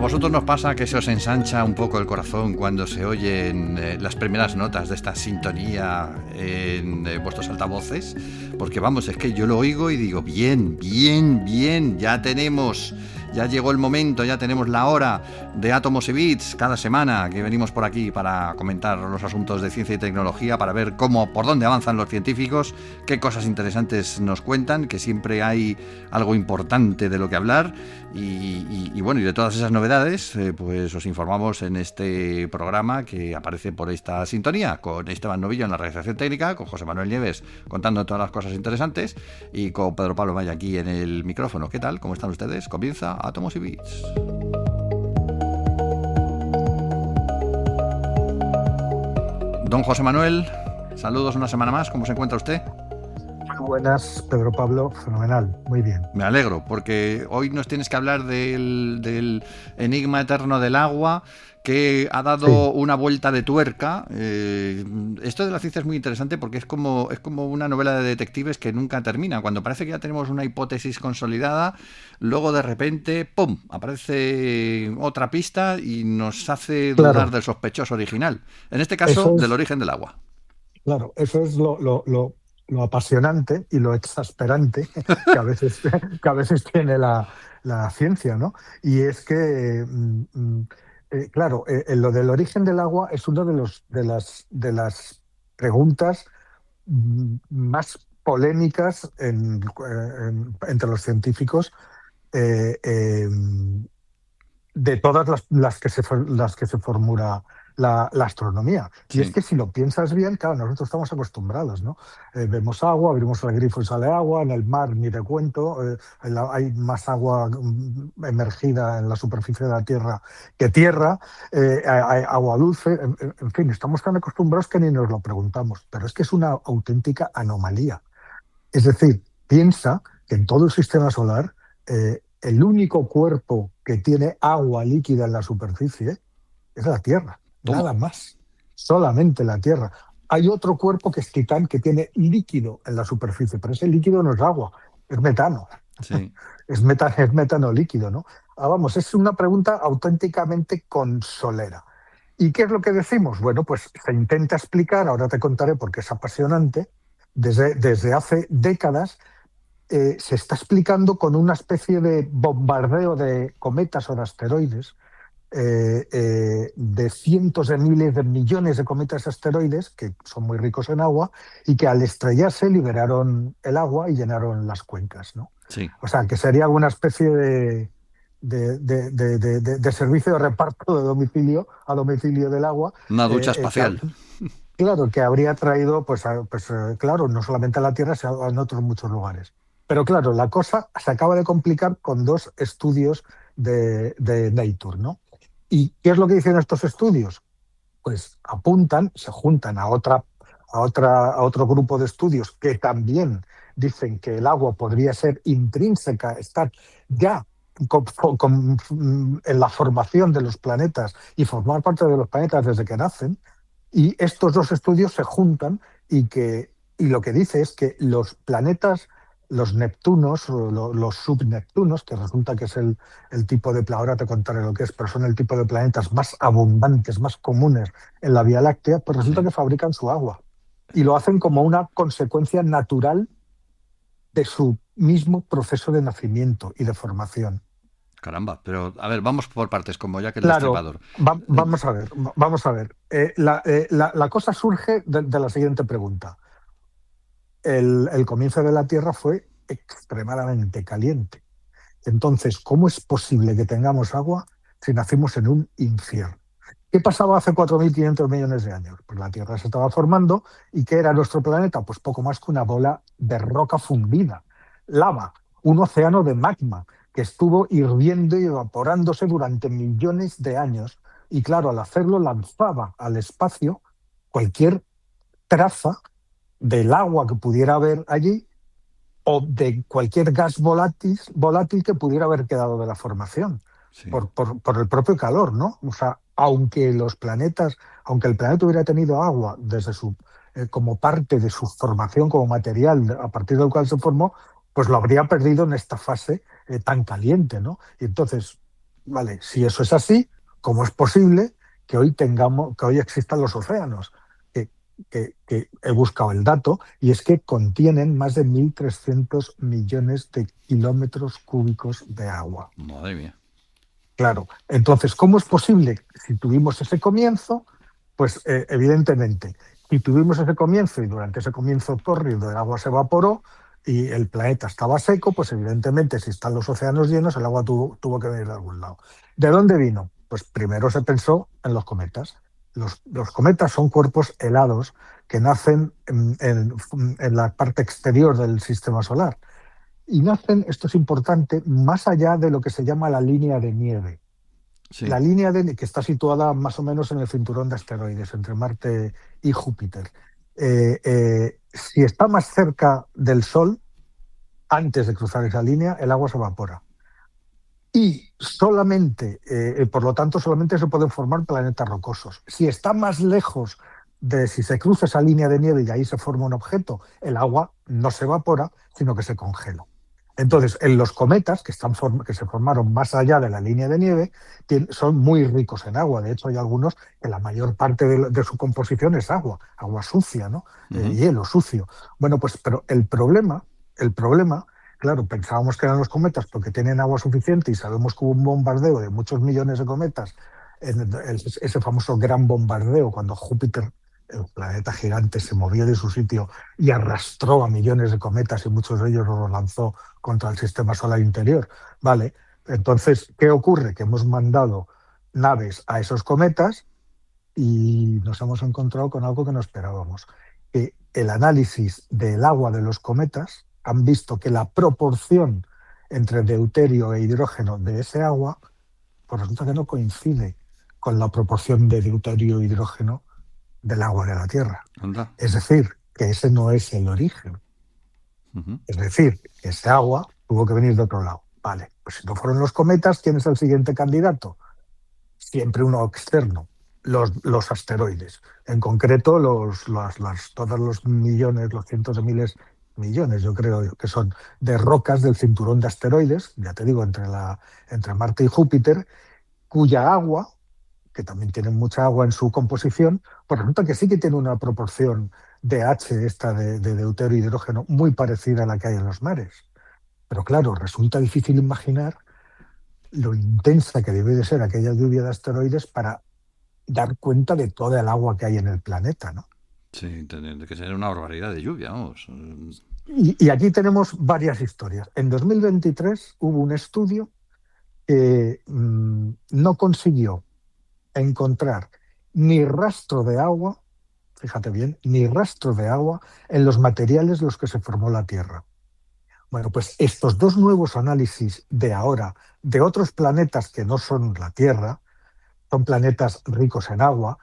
vosotros nos pasa que se os ensancha un poco el corazón cuando se oyen las primeras notas de esta sintonía en vuestros altavoces? Porque vamos, es que yo lo oigo y digo, bien, bien, bien, ya llegó el momento, ya tenemos la hora de Átomos y Bits cada semana que venimos por aquí para comentar los asuntos de ciencia y tecnología, para ver por dónde avanzan los científicos, qué cosas interesantes nos cuentan, que siempre hay algo importante de lo que hablar y bueno, y de todas esas novedades, pues os informamos en este programa que aparece por esta sintonía, con Esteban Novillo en la realización técnica, con José Manuel Nieves contando todas las cosas interesantes y con Pedro Pablo Maya aquí en el micrófono. ¿Qué tal? ¿Cómo están ustedes? Comienza Átomos y Bits. Don José Manuel, saludos una semana más. ¿Cómo se encuentra usted? Muy buenas, Pedro Pablo. Fenomenal, muy bien. Me alegro, porque hoy nos tienes que hablar del enigma eterno del agua, que ha dado una vuelta de tuerca. Esto de la ciencia es muy interesante porque es como una novela de detectives que nunca termina. Cuando parece que ya tenemos una hipótesis consolidada, luego de repente, ¡pum!, aparece otra pista y nos hace dudar del sospechoso original. En este caso, del origen del agua. Claro, eso es lo apasionante y lo exasperante que a veces tiene la ciencia, ¿no? Y es que, claro, lo del origen del agua es una de las preguntas más polémicas entre los científicos de todas las que se formula la astronomía. Sí. Y es que si lo piensas bien, claro, nosotros estamos acostumbrados, ¿no? Vemos agua, abrimos el grifo y sale agua, en el mar ni te cuento, hay más agua emergida en la superficie de la Tierra que tierra, hay agua dulce, en fin, estamos tan acostumbrados que ni nos lo preguntamos, pero es que es una auténtica anomalía. Es decir, piensa que en todo el sistema solar, el único cuerpo que tiene agua líquida en la superficie es la Tierra. Toma. Nada más, solamente la Tierra. Hay otro cuerpo que es Titán, que tiene líquido en la superficie, pero ese líquido no es agua, es metano. Sí. Es metano líquido, ¿no? Vamos, es una pregunta auténticamente consolera. ¿Y qué es lo que decimos? Bueno, pues se intenta explicar, ahora te contaré porque es apasionante, desde hace décadas se está explicando con una especie de bombardeo de cometas o de asteroides, de cientos de miles de millones de cometas y asteroides que son muy ricos en agua y que al estrellarse liberaron el agua y llenaron las cuencas, ¿no? Sí. O sea, que sería alguna especie de servicio de reparto de domicilio a domicilio del agua. Una ducha espacial. Claro, que habría traído, claro, no solamente a la Tierra, sino en otros muchos lugares. Pero claro, la cosa se acaba de complicar con dos estudios de Nature, ¿no? ¿Y qué es lo que dicen estos estudios? Pues se juntan a otro grupo de estudios que también dicen que el agua podría ser intrínseca, estar ya en la formación de los planetas y formar parte de los planetas desde que nacen. Y estos dos estudios se juntan y lo que dice es que los planetas, los Neptunos o los subneptunos, que resulta que es el tipo de ahora te contaré lo que es, pero son el tipo de planetas más abundantes, más comunes en la Vía Láctea, pues resulta que fabrican su agua. Y lo hacen como una consecuencia natural de su mismo proceso de nacimiento y de formación. Caramba, pero a ver, vamos por partes, como ya que el Claro, destripador. vamos a ver. La cosa surge de la siguiente pregunta. El comienzo de la Tierra fue extremadamente caliente. Entonces, ¿cómo es posible que tengamos agua si nacimos en un infierno? ¿Qué pasaba hace 4.500 millones de años? Pues la Tierra se estaba formando. ¿Y qué era nuestro planeta? Pues poco más que una bola de roca fundida, lava, un océano de magma que estuvo hirviendo y evaporándose durante millones de años. Y claro, al hacerlo lanzaba al espacio cualquier traza del agua que pudiera haber allí o de cualquier gas volátil que pudiera haber quedado de la formación, Sí. por el propio calor, ¿no? O sea, aunque el planeta hubiera tenido agua como parte de su formación como material a partir del cual se formó, pues lo habría perdido en esta fase tan caliente, ¿no? Y entonces Vale, si eso es así, ¿cómo es posible que hoy existan los océanos? Que, que he buscado el dato y es que contienen más de 1.300 millones de kilómetros cúbicos de agua. Madre mía. Claro, entonces, ¿cómo es posible si tuvimos ese comienzo? Pues evidentemente, si tuvimos ese comienzo y durante ese comienzo tórrido el agua se evaporó y el planeta estaba seco, pues evidentemente si están los océanos llenos, el agua tuvo que venir de algún lado. ¿De dónde vino? Pues primero se pensó en los cometas. Los cometas son cuerpos helados que nacen en la parte exterior del sistema solar. Y nacen, esto es importante, más allá de lo que se llama la línea de nieve. Sí. La línea de que está situada más o menos en el cinturón de asteroides entre Marte y Júpiter. Si está más cerca del Sol, antes de cruzar esa línea, el agua se evapora. Y solamente, por lo tanto, solamente se pueden formar planetas rocosos. Si está más lejos si se cruza esa línea de nieve y ahí se forma un objeto, el agua no se evapora, sino que se congela. Entonces, en los cometas, que se formaron más allá de la línea de nieve, son muy ricos en agua. De hecho, hay algunos que la mayor parte de su composición es agua sucia, ¿no? Hielo sucio. Bueno, pues, pero el problema, claro, pensábamos que eran los cometas porque tienen agua suficiente y sabemos que hubo un bombardeo de muchos millones de cometas, ese famoso gran bombardeo, cuando Júpiter, el planeta gigante, se movió de su sitio y arrastró a millones de cometas y muchos de ellos los lanzó contra el sistema solar interior. Vale, entonces, ¿qué ocurre? Que hemos mandado naves a esos cometas y nos hemos encontrado con algo que no esperábamos. Que el análisis del agua de los cometas han visto que la proporción entre deuterio e hidrógeno de ese agua, pues resulta que no coincide con la proporción de deuterio e hidrógeno del agua de la Tierra. Anda. Es decir, que ese no es el origen. Es decir, que ese agua tuvo que venir de otro lado. Vale, pues si no fueron los cometas, ¿quién es el siguiente candidato? Siempre uno externo, los asteroides. En concreto, todos los millones, los cientos de miles, millones, yo creo que son, de rocas del cinturón de asteroides, ya te digo, entre Marte y Júpiter, cuya agua, que también tienen mucha agua en su composición, pues resulta que sí que tiene una proporción de H, esta de deuterio y hidrógeno, muy parecida a la que hay en los mares. Pero claro, resulta difícil imaginar lo intensa que debe de ser aquella lluvia de asteroides para dar cuenta de toda el agua que hay en el planeta, ¿no? Sí, tiene que ser una barbaridad de lluvia, vamos. Y aquí tenemos varias historias. En 2023 hubo un estudio que no consiguió encontrar ni rastro de agua, fíjate bien, ni rastro de agua en los materiales de los que se formó la Tierra. Bueno, pues estos dos nuevos análisis de ahora de otros planetas que no son la Tierra, son planetas ricos en agua,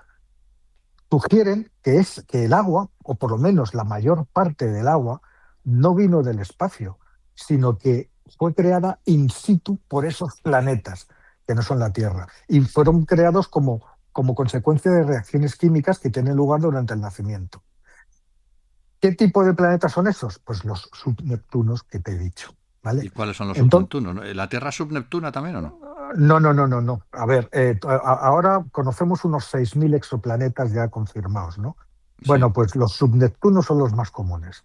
sugieren que el agua, o por lo menos la mayor parte del agua, no vino del espacio, sino que fue creada in situ por esos planetas que no son la Tierra. Y fueron creados como consecuencia de reacciones químicas que tienen lugar durante el nacimiento. ¿Qué tipo de planetas son esos? Pues los subneptunos que te he dicho. ¿Vale? ¿Y cuáles son los Entonces, subneptunos? ¿La Tierra es subneptuna también o no? no, no, no, no, no. A ver, ahora conocemos unos 6.000 exoplanetas ya confirmados, ¿no? Sí. Bueno, pues los subneptunos son los más comunes.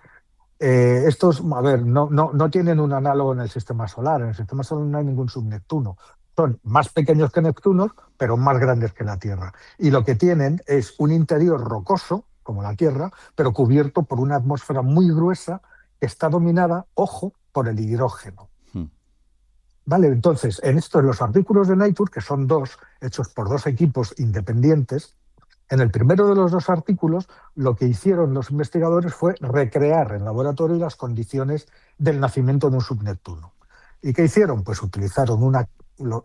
Estos, a ver, no tienen un análogo en el sistema solar. En el sistema solar no hay ningún subneptuno. Son más pequeños que Neptuno, pero más grandes que la Tierra. Y lo que tienen es un interior rocoso, como la Tierra, pero cubierto por una atmósfera muy gruesa que está dominada, ojo, por el hidrógeno. Hmm. Vale, entonces, en los artículos de Nature, que son dos, hechos por dos equipos independientes, en el primero de los dos artículos, lo que hicieron los investigadores fue recrear en laboratorio las condiciones del nacimiento de un subneptuno. ¿Y qué hicieron? Pues utilizaron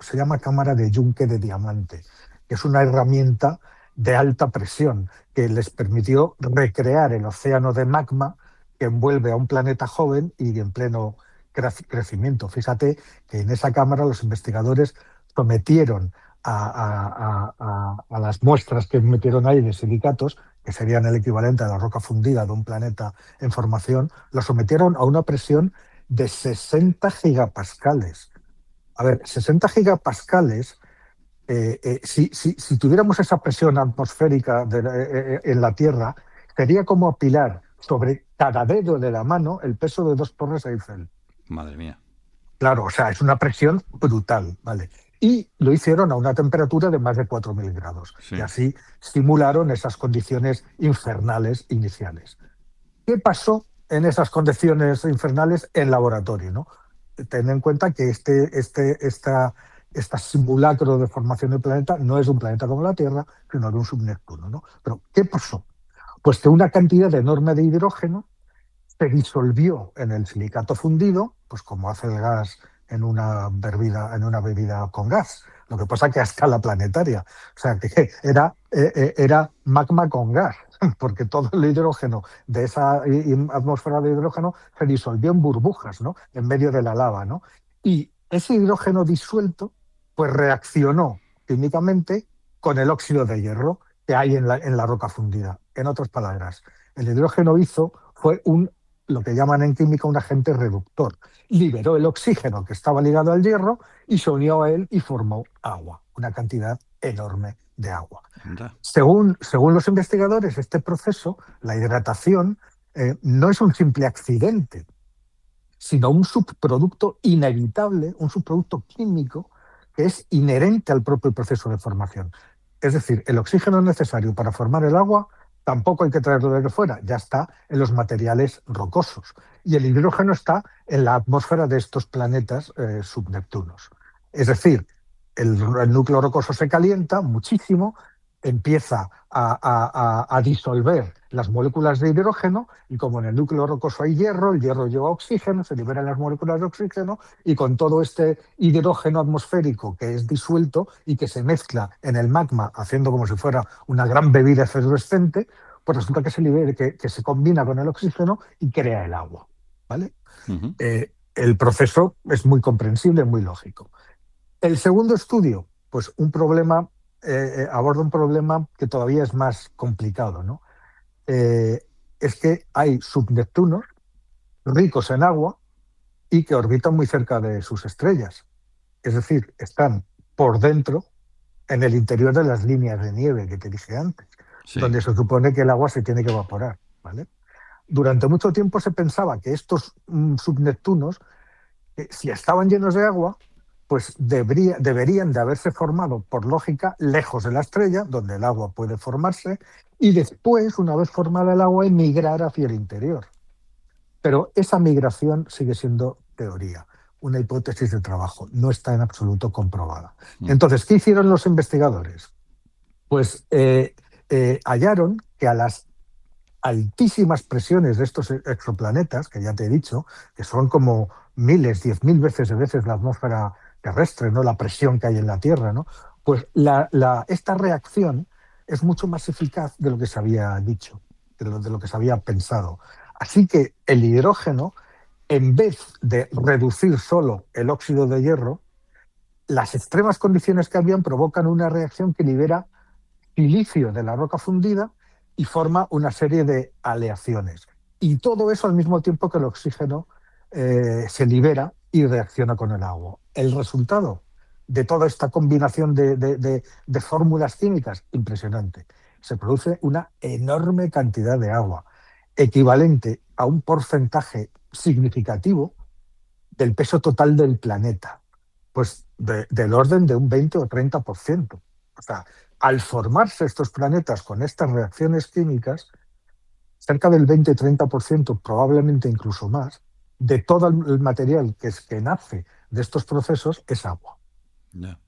se llama cámara de yunque de diamante, que es una herramienta de alta presión que les permitió recrear el océano de magma que envuelve a un planeta joven y en pleno crecimiento. Fíjate que en esa cámara los investigadores sometieron a las muestras que metieron ahí de silicatos, que serían el equivalente a la roca fundida de un planeta en formación, lo sometieron a una presión de 60 gigapascales. A ver, 60 gigapascales, si tuviéramos esa presión atmosférica en la Tierra, sería como apilar sobre cada dedo de la mano el peso de 2 torres Eiffel. Madre mía. Claro, o sea, es una presión brutal, ¿vale? Y lo hicieron a una temperatura de más de 4.000 grados. Y Sí. así simularon esas condiciones infernales iniciales. ¿Qué pasó en esas condiciones infernales en laboratorio, ¿no? Ten en cuenta que esta simulacro de formación del planeta no es un planeta como la Tierra, sino de un subneptuno, ¿no? Pero, ¿qué pasó? Pues que una cantidad enorme de hidrógeno se disolvió en el silicato fundido, pues como hace el gas en una bebida con gas. Lo que pasa que a escala planetaria. O sea, que era magma con gas, porque todo el hidrógeno de esa atmósfera de hidrógeno se disolvió en burbujas, ¿no? En medio de la lava, ¿no? Y ese hidrógeno disuelto, pues reaccionó químicamente con el óxido de hierro que hay en la roca fundida. En otras palabras, el hidrógeno fue lo que llaman en química un agente reductor. Liberó el oxígeno que estaba ligado al hierro y se unió a él y formó agua, una cantidad enorme de agua. Anda. Según los investigadores, este proceso, la hidratación, no es un simple accidente, sino un subproducto inevitable, un subproducto químico que es inherente al propio proceso de formación. Es decir, el oxígeno necesario para formar el agua tampoco hay que traerlo desde fuera, ya está en los materiales rocosos. Y el hidrógeno está en la atmósfera de estos planetas subneptunos. Es decir, el núcleo rocoso se calienta muchísimo, empieza a disolver las moléculas de hidrógeno y como en el núcleo rocoso hay hierro, el hierro lleva oxígeno, se liberan las moléculas de oxígeno y con todo este hidrógeno atmosférico que es disuelto y que se mezcla en el magma haciendo como si fuera una gran bebida efervescente, pues resulta que que se combina con el oxígeno y crea el agua, ¿vale? Ujú. El proceso es muy comprensible, muy lógico. El segundo estudio, pues aborda un problema que todavía es más complicado, ¿no? Eh, es que hay subneptunos ricos en agua y que orbitan muy cerca de sus estrellas. Es decir, están por dentro, en el interior de las líneas de nieve que te dije antes, Sí. donde se supone que el agua se tiene que evaporar, ¿vale? Durante mucho tiempo se pensaba que estos subneptunos, si estaban llenos de agua, pues deberían de haberse formado, por lógica, lejos de la estrella, donde el agua puede formarse, y después, una vez formada el agua, emigrar hacia el interior. Pero esa migración sigue siendo teoría, una hipótesis de trabajo, no está en absoluto comprobada. Mm. Entonces, ¿qué hicieron los investigadores? Pues hallaron que a las altísimas presiones de estos exoplanetas, que ya te he dicho, que son como miles, 10.000 veces la atmósfera terrestre, ¿no? La presión que hay en la Tierra, ¿no? Pues esta reacción es mucho más eficaz de lo que se había dicho, de lo que se había pensado. Así que el hidrógeno, en vez de reducir solo el óxido de hierro, las extremas condiciones que habían provocan una reacción que libera silicio de la roca fundida y forma una serie de aleaciones. Y todo eso al mismo tiempo que el oxígeno se libera y reacciona con el agua. El resultado de toda esta combinación de fórmulas químicas, impresionante. Se produce una enorme cantidad de agua, equivalente a un porcentaje significativo del peso total del planeta, pues del orden de un 20 o 30%. O sea, al formarse estos planetas con estas reacciones químicas, cerca del 20-30%, probablemente incluso más, de todo el material que nace de estos procesos es agua. Ya.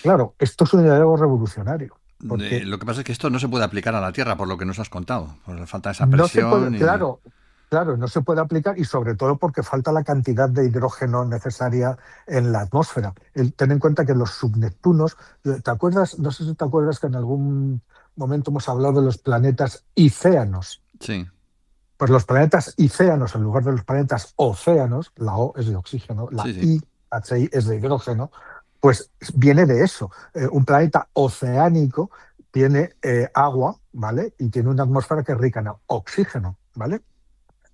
Claro, esto es un algo revolucionario, porque Lo que pasa es que esto no se puede aplicar a la Tierra, por lo que nos has contado. Por la falta de esa no se puede, presión y... claro, no se puede aplicar y sobre todo porque falta la cantidad de hidrógeno necesaria en la atmósfera. Ten en cuenta que los subneptunos, ¿te acuerdas? No sé si te acuerdas que en algún momento hemos hablado de los planetas icéanos. Sí, Pues los planetas icéanos, en lugar de los planetas océanos, la O es de oxígeno, la sí, sí. I, HI es de hidrógeno, pues viene de eso. Un planeta oceánico tiene agua, ¿vale? Y tiene una atmósfera que es rica en oxígeno, ¿vale?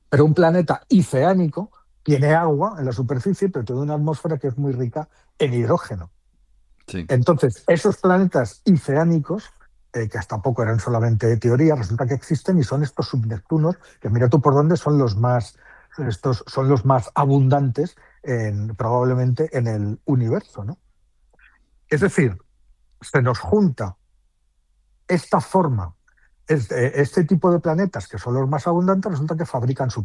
Pero un planeta icéanico tiene agua en la superficie, pero tiene una atmósfera que es muy rica en hidrógeno. Sí, Entonces, esos planetas oceánicos, que hasta poco eran solamente teoría, resulta que existen y son estos subneptunos, que mira tú por dónde son los más, estos son los más abundantes probablemente en el universo, ¿no? Es decir, se nos junta esta forma, este tipo de planetas que son los más abundantes, resulta que fabrican su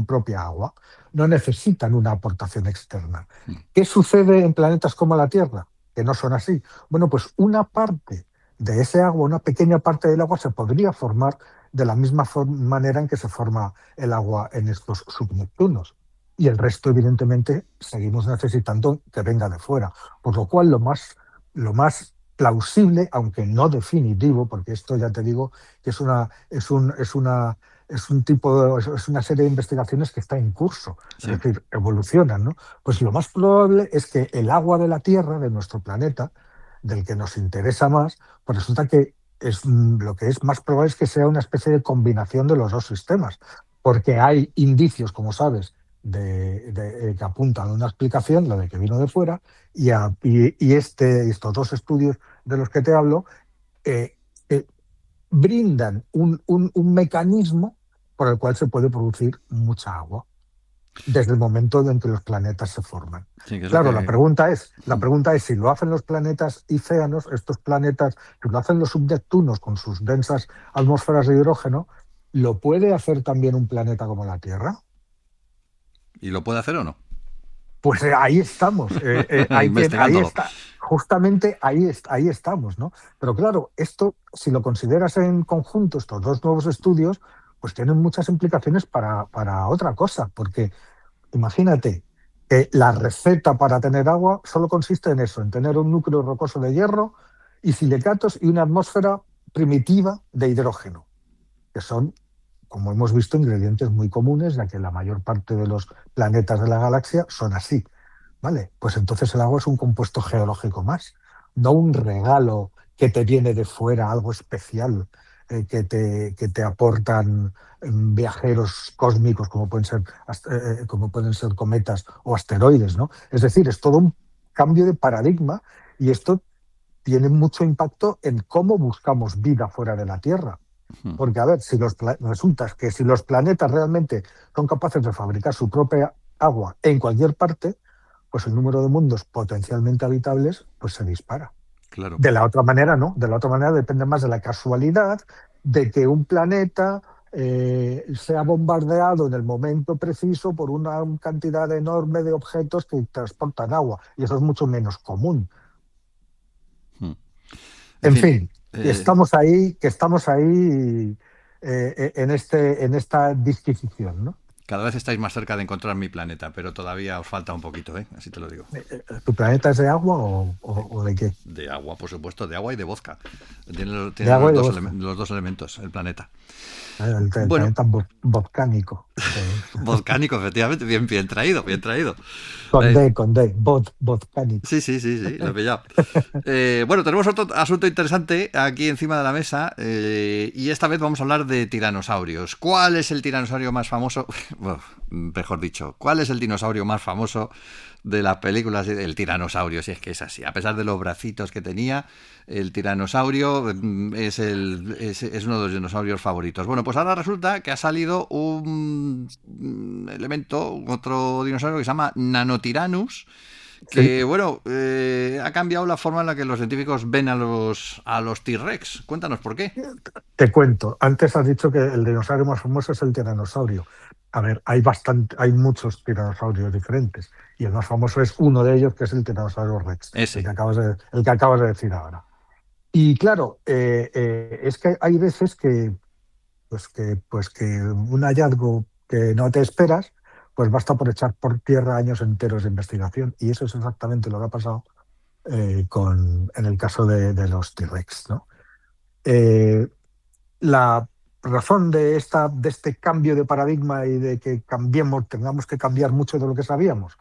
propia agua, no necesitan una aportación externa. ¿Qué sucede en planetas como la Tierra? Que no son así. Bueno, pues una parte de ese agua, una pequeña parte del agua se podría formar de la misma manera en que se forma el agua en estos subneptunos. Y el resto, evidentemente, seguimos necesitando que venga de fuera. Por lo cual, lo más plausible, aunque no definitivo, porque esto ya te digo que es un tipo es una serie de investigaciones que está en curso, es sí. decir, evolucionan, ¿no? Pues lo más probable es que el agua de la Tierra, de nuestro planeta, del que nos interesa más, pues resulta que lo que es más probable es que sea una especie de combinación de los dos sistemas, porque hay indicios, como sabes, que apuntan a una explicación, la de que vino de fuera, y estos dos estudios de los que te hablo, eh, eh, brindan un mecanismo por el cual se puede producir mucha agua desde el momento en que los planetas se forman. Sí, que es lo Claro, que... la pregunta es si lo hacen los planetas océanos, estos planetas, si lo hacen los subneptunos con sus densas atmósferas de hidrógeno, ¿lo puede hacer también un planeta como la Tierra? ¿Y lo puede hacer o no? Pues ahí estamos, ahí Investigándolo. está, justamente ahí estamos, ¿no? Pero claro, esto, si lo consideras en conjunto, estos dos nuevos estudios, pues tienen muchas implicaciones para otra cosa, porque imagínate que la receta para tener agua solo consiste en eso, en tener un núcleo rocoso de hierro y silicatos y una atmósfera primitiva de hidrógeno, que son, como hemos visto, ingredientes muy comunes, ya que la mayor parte de los planetas de la galaxia son así. ¿Vale? Pues entonces el agua es un compuesto geológico más, no un regalo que te viene de fuera, algo especial que te aportan viajeros cósmicos como pueden ser cometas o asteroides, ¿no? Es decir, es todo un cambio de paradigma y esto tiene mucho impacto en cómo buscamos vida fuera de la Tierra. Porque, a ver, resulta que si los planetas realmente son capaces de fabricar su propia agua en cualquier parte, pues el número de mundos potencialmente habitables pues se dispara. Claro. De la otra manera, no. De la otra manera depende más de la casualidad de que un planeta sea bombardeado en el momento preciso por una cantidad enorme de objetos que transportan agua. Y eso es mucho menos común. En En fin, fin, que estamos ahí en esta disquisición, ¿no? cada vez estáis más cerca de encontrar mi planeta, pero todavía os falta un poquito, ¿eh? Así te lo digo. ¿Tu planeta es de agua o de qué? De agua, por supuesto, de agua y de vodka. De Tiene agua los y de dos, vodka. los dos elementos, el planeta. El Bueno, planeta volcánico. volcánico, efectivamente, bien, bien traído, bien traído. Con Eh, D, con D, volcánico. sí, sí, sí, sí, lo he pillado. Bueno, tenemos otro asunto interesante aquí encima de la mesa y esta vez vamos a hablar de tiranosaurios. ¿Cuál es el tiranosaurio más famoso? Bueno, mejor dicho, ¿cuál es el dinosaurio más famoso de las películas? El tiranosaurio, si es que es así. A pesar de los bracitos que tenía, el tiranosaurio es uno de los dinosaurios favoritos. Bueno, pues ahora resulta que ha salido un elemento, otro dinosaurio que se llama Nanotiranus, Sí, que bueno, ha cambiado la forma en la que los científicos ven a los T-Rex. Cuéntanos por qué. te cuento. Antes has dicho que el dinosaurio más famoso es el tiranosaurio. A ver, hay muchos tiranosaurios diferentes y el más famoso es uno de ellos, que es el tiranosaurio Rex, el Ese. que acabas de decir ahora. Y claro, es que hay veces que un hallazgo que no te esperas, pues basta por echar por tierra años enteros de investigación. Y eso es exactamente lo que ha pasado en el caso de los T-Rex, ¿no? Eh, la razón de este cambio de paradigma y de que tengamos que cambiar mucho de lo que sabíamos,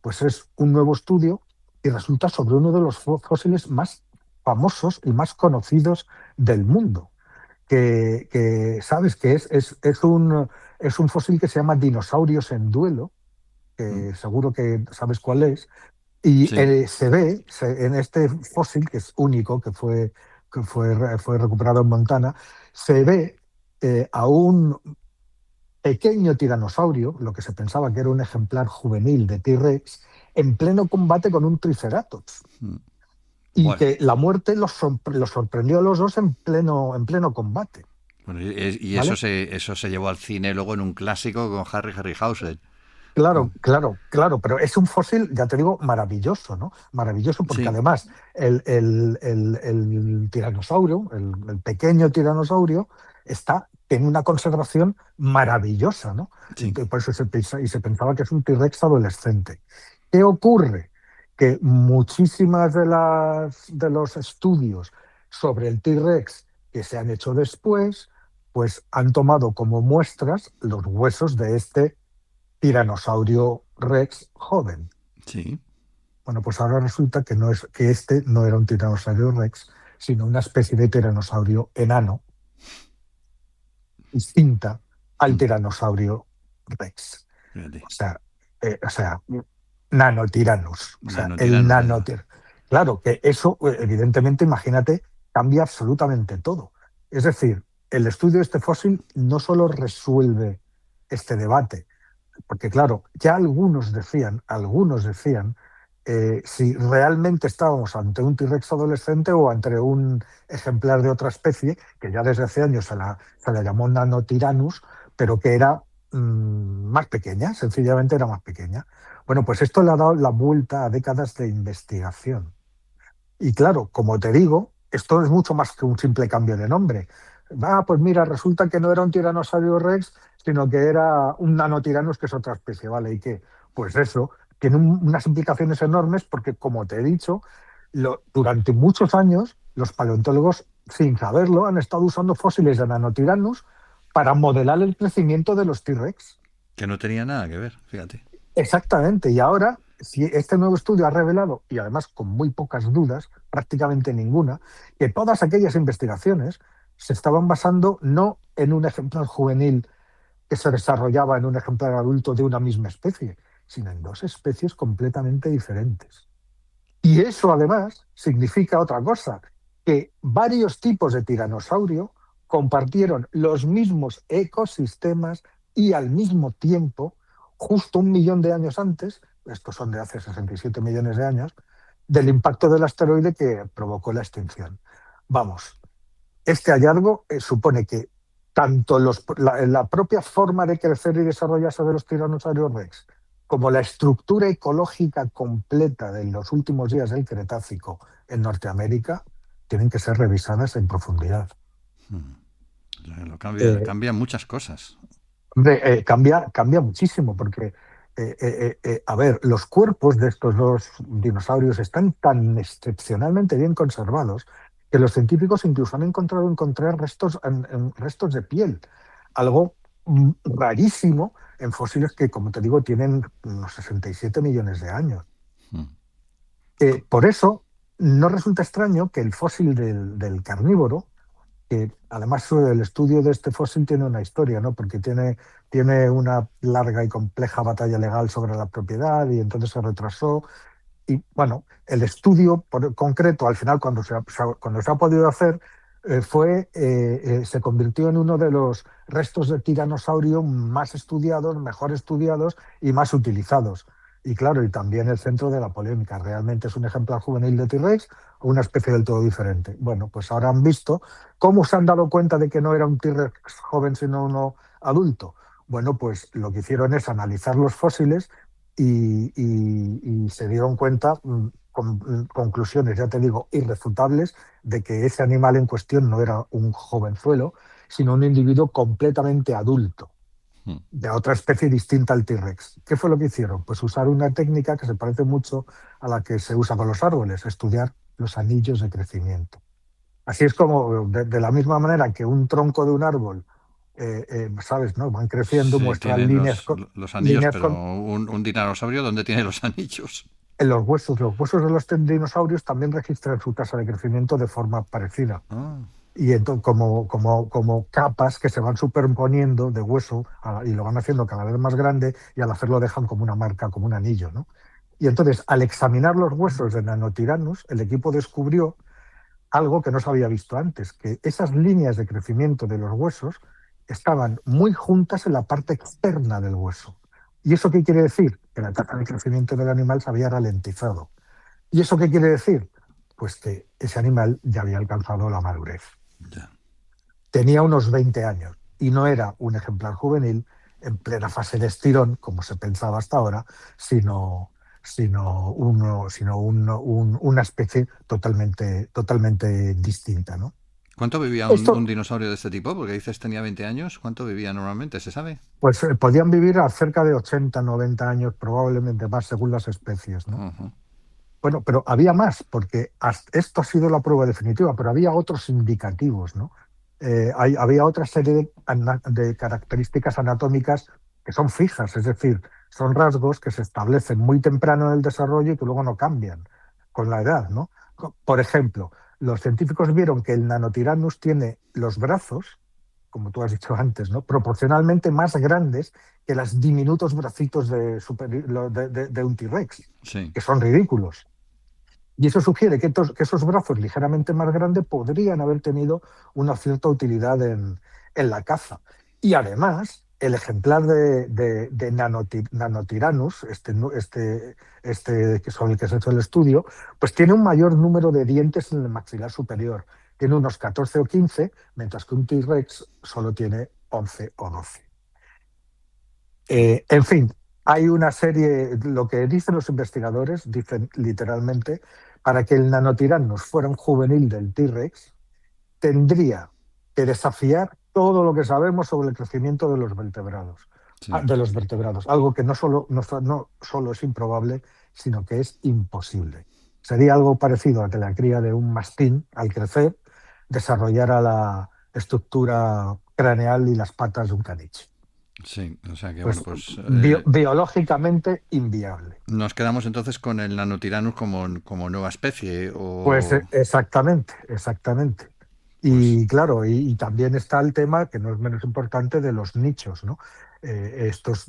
pues es un nuevo estudio y resulta sobre uno de los fósiles más famosos y más conocidos del mundo, que sabes que es un fósil que se llama Dinosaurios en duelo, Mm. que seguro que sabes cuál es, y Sí. se ve en este fósil, que es único, fue recuperado en Montana, se ve a un pequeño tiranosaurio, lo que se pensaba que era un ejemplar juvenil de T-Rex, en pleno combate con un Triceratops. Mm. Y Bueno. que la muerte los sorprendió a los dos en pleno combate. Bueno, y ¿Vale? eso se llevó al cine luego en un clásico con Harry Harryhausen. Claro, Mm. claro, claro, pero es un fósil, ya te digo, maravilloso, ¿no? Maravilloso porque Sí, además el tiranosaurio, el pequeño tiranosaurio, tiene una conservación maravillosa, ¿no? sí, Por eso y se pensaba que es un T-Rex adolescente. ¿Qué ocurre? Que muchísimas de los estudios sobre el T-Rex que se han hecho después, pues han tomado como muestras los huesos de este tiranosaurio Rex joven. sí. Bueno, pues ahora resulta que este no era un tiranosaurio Rex, sino una especie de tiranosaurio enano distinta al Mm. tiranosaurio Rex. Fíjate. O sea, nanotiranus. O sea, el Nanotirano. nanotir. Claro que eso, evidentemente, imagínate, cambia absolutamente todo. Es decir, el estudio de este fósil no solo resuelve este debate, porque claro, ya algunos decían si realmente estábamos ante un T-Rex adolescente o ante un ejemplar de otra especie, que ya desde hace años se la llamó Nanotiranus, pero que era más pequeña, sencillamente era más pequeña. Bueno, pues esto le ha dado la vuelta a décadas de investigación. Y claro, como te digo, esto es mucho más que un simple cambio de nombre. Pues mira, resulta que no era un tiranosaurio Rex, sino que era un nanotiranus, que es otra especie, ¿vale? ¿Y qué? Pues eso, tiene unas implicaciones enormes porque, como te he dicho, durante muchos años los paleontólogos, sin saberlo, han estado usando fósiles de nanotiranus para modelar el crecimiento de los T-Rex. Que no tenía nada que ver, fíjate. Exactamente, y ahora, si este nuevo estudio ha revelado, y además con muy pocas dudas, prácticamente ninguna, que todas aquellas investigaciones se estaban basando no en un ejemplar juvenil que se desarrollaba en un ejemplar adulto de una misma especie, sino en dos especies completamente diferentes. Y eso además significa otra cosa, que varios tipos de tiranosaurio compartieron los mismos ecosistemas y al mismo tiempo, justo 1 millón de años antes, estos son de hace 67 millones de años, del impacto del asteroide que provocó la extinción. Vamos, este hallazgo supone que tanto la propia forma de crecer y desarrollarse de los tiranosaurios rex, como la estructura ecológica completa de los últimos días del Cretácico en Norteamérica, tienen que ser revisadas en profundidad. Mm. Eh, Cambian muchas cosas. Hombre, cambia muchísimo porque, a ver, los cuerpos de estos dos dinosaurios están tan excepcionalmente bien conservados que los científicos incluso han encontrar restos de piel, algo rarísimo en fósiles que, como te digo, tienen unos 67 millones de años. Mm. Por eso, no resulta extraño que el fósil del carnívoro, que además el estudio de este fósil tiene una historia, ¿no? Porque tiene una larga y compleja batalla legal sobre la propiedad y entonces se retrasó. Y bueno, el estudio concreto, al final, cuando se ha podido hacer, se convirtió en uno de los restos de tiranosaurio más estudiados, mejor estudiados y más utilizados. Y claro, y también el centro de la polémica. ¿Realmente es un ejemplar juvenil de T-Rex o una especie del todo diferente? Bueno, pues ahora han visto cómo se han dado cuenta de que no era un T-Rex joven, sino uno adulto. Bueno, pues lo que hicieron es analizar los fósiles y se dieron cuenta, con conclusiones, ya te digo, irrefutables, de que ese animal en cuestión no era un jovenzuelo, sino un individuo completamente adulto, Mm. de otra especie distinta al T-Rex. ¿Qué fue lo que hicieron? Pues usar una técnica que se parece mucho a la que se usa con los árboles, estudiar los anillos de crecimiento. Así es como, de la misma manera que un tronco de un árbol, ¿sabes? ¿No? Van creciendo, Sí, muestran tienen líneas, los anillos, líneas pero con, un dinosaurio, ¿dónde tiene los anillos? en los huesos de los dinosaurios también registran su tasa de crecimiento de forma parecida. Ah. y entonces, como capas que se van superponiendo de hueso y lo van haciendo cada vez más grande y al hacerlo dejan como una marca, como un anillo, ¿no? Y entonces, al examinar los huesos de Nanotiranus, el equipo descubrió algo que no se había visto antes, que esas líneas de crecimiento de los huesos estaban muy juntas en la parte externa del hueso. ¿Y eso qué quiere decir? Que la etapa de crecimiento del animal se había ralentizado. ¿Y eso qué quiere decir? Pues que ese animal ya había alcanzado la madurez. Ya. Tenía unos 20 años y no era un ejemplar juvenil en plena fase de estirón, como se pensaba hasta ahora, sino una especie totalmente distinta, ¿no? ¿Cuánto vivía un Esto, dinosaurio de este tipo? Porque dices tenía 20 años. ¿Cuánto vivía normalmente? ¿Se sabe? pues podían vivir a cerca de 80, 90 años, probablemente más según las especies, ¿no? Ujú. Bueno, pero había más, porque esto ha sido la prueba definitiva, pero había otros indicativos, ¿no? Había otra serie de características anatómicas que son fijas, es decir, son rasgos que se establecen muy temprano en el desarrollo y que luego no cambian con la edad, ¿no? Por ejemplo, los científicos vieron que el Nanotiranus tiene los brazos, como tú has dicho antes, ¿no? Proporcionalmente más grandes que los diminutos bracitos de un T-Rex, Sí. que son ridículos. Y eso sugiere que esos brazos ligeramente más grandes podrían haber tenido una cierta utilidad en la caza. Y además, el ejemplar de Nanotiranus, sobre el que se ha hecho el estudio, pues tiene un mayor número de dientes en el maxilar superior. Tiene unos 14 o 15, mientras que un T-Rex solo tiene 11 o 12. En fin, hay una serie, lo que dicen los investigadores, dicen literalmente, para que el Nanotiranus fuera un juvenil del T-Rex, tendría que desafiar todo lo que sabemos sobre el crecimiento Sí. de los vertebrados, algo que no solo es improbable, sino que es imposible. Sería algo parecido a que la cría de un mastín, al crecer, desarrollara la estructura craneal y las patas de un caniche. Sí. O sea que bueno, Pues pues biológicamente inviable. nos quedamos entonces con el Nanotiranus como nueva especie. Pues O exactamente. pues Y claro, y también está el tema, que no es menos importante, de los nichos, ¿no? Estos estos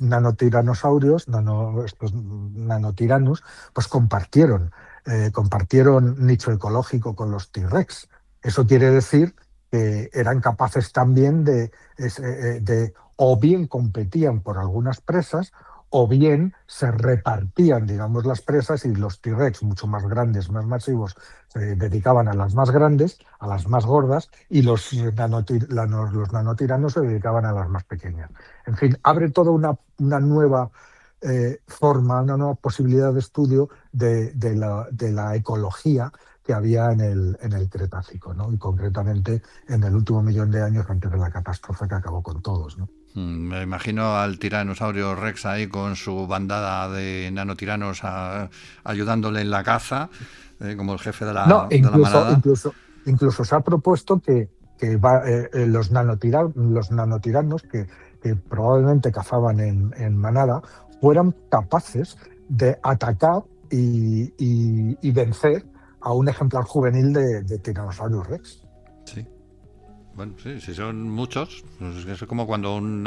nanotiranus, pues compartieron nicho ecológico con los T-Rex. Eso quiere decir que eran capaces también o bien competían por algunas presas, o bien se repartían, digamos, las presas y los T-Rex, mucho más grandes, más masivos, se dedicaban a las más grandes, a las más gordas, y los nanotiranos se dedicaban a las más pequeñas. En fin, abre toda una nueva forma, una nueva posibilidad de estudio de la ecología que había en el Cretácico, ¿no? Y concretamente en el último millón de años antes de la catástrofe que acabó con todos, ¿no? me imagino al tiranosaurio Rex ahí con su bandada de nanotiranos ayudándole en la caza, como el jefe de No, de la manada. incluso se ha propuesto los nanotiranos que probablemente cazaban en manada fueran capaces de atacar y vencer a un ejemplar juvenil de Tyrannosaurus Rex. Sí. Bueno, sí, si son muchos, pues es como cuando un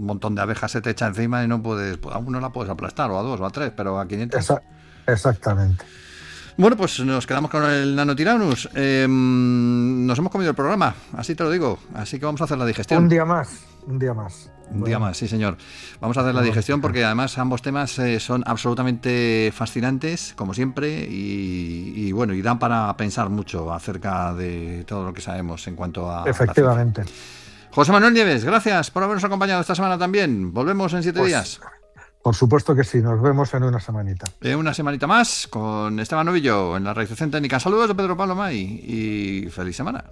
montón de abejas se te echa encima y no puedes, pues a uno la puedes aplastar, o a dos, o a tres, pero a 500. Esa- Exactamente. Bueno, pues nos quedamos con el Nanotiranus. Nos hemos comido el programa, así te lo digo. Así que vamos a hacer la digestión. Un día más, un día más. Un día Bueno, más, sí señor. Vamos a hacer la pues vamos a digestión hacer. porque además ambos temas son absolutamente fascinantes, como siempre, y bueno, y dan para pensar mucho acerca de todo lo que sabemos en cuanto a la ciencia. Efectivamente. José Manuel Nieves, gracias por habernos acompañado esta semana también. Volvemos en 7 Pues días. por supuesto que sí, nos vemos en una semanita. Una semanita más con Esteban Novillo en la realización técnica. Saludos de Pedro Pablo May y feliz semana.